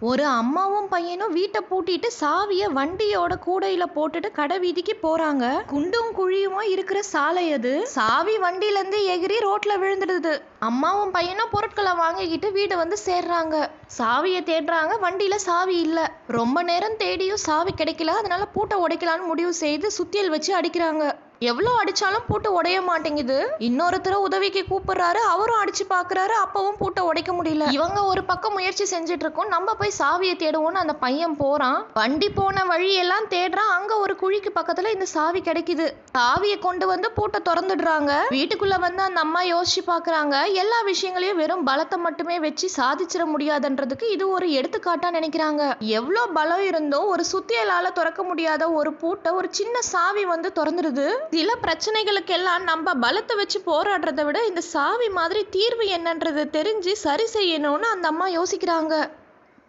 ஒரு அம்மாவும் பையனும் வீட்டை பூட்டிட்டு சாவிய வண்டியோட கூடையில போட்டுட்டு கடை வீதிக்கு போறாங்க. குண்டும் குழியுமா இருக்கிற சாலை அது. சாவி வண்டியில இருந்து எகிரி ரோட்ல விழுந்துடுது. அம்மாவும் பையனும் பொருட்களை வாங்கிக்கிட்டு வீடு வந்து சேர்றாங்க. சாவியை தேடுறாங்க, வண்டியில சாவி இல்ல. ரொம்ப நேரம் தேடியும் சாவி கிடைக்கல. அதனால பூட்டை உடைக்கலான்னு முடிவு செய்து சுத்தியல் வச்சு அடிக்கிறாங்க. எவ்வளோ அடிச்சாலும் பூட்டு உடைய மாட்டேங்குது. இன்னொருத்தர உதவிக்கு கூப்பிடுறாரு, அவரும் அடிச்சு பாக்குறாரு, அப்பவும் பூட்டை உடைக்க முடியல. இவங்க ஒரு பக்கம் முயற்சி செஞ்சுட்டு இருக்கோம், நம்ம போய் சாவியை தேடுவோம்னு அந்த பையன் போறான். வண்டி போன வழியெல்லாம் தேடுறான். அங்க ஒரு குழிக்கு பக்கத்துல இந்த சாவி கிடைக்குது. சாவியை கொண்டு வந்து பூட்டை திறந்துடுறாங்க. வீட்டுக்குள்ள வந்து அந்த அம்மா யோசிச்சு பாக்குறாங்க, எல்லா விஷயங்களையும் வெறும் பலத்தை மட்டுமே வச்சு சாதிச்சிட முடியாதுன்றதுக்கு இது ஒரு எடுத்துக்காட்டா நினைக்கிறாங்க. எவ்வளோ பலம் இருந்தோ ஒரு சுத்தியலால திறக்க முடியாத ஒரு பூட்டை ஒரு சின்ன சாவி வந்து திறந்துடுது. சில பிரச்சனைகளுக்கெல்லாம் நம்ம பலத்தை வச்சு போராடுறதை விட இந்த சாவி மாதிரி தீர்வு என்னன்றது தெரிஞ்சு சரி செய்யணும்னு அந்த அம்மா யோசிக்கிறாங்க.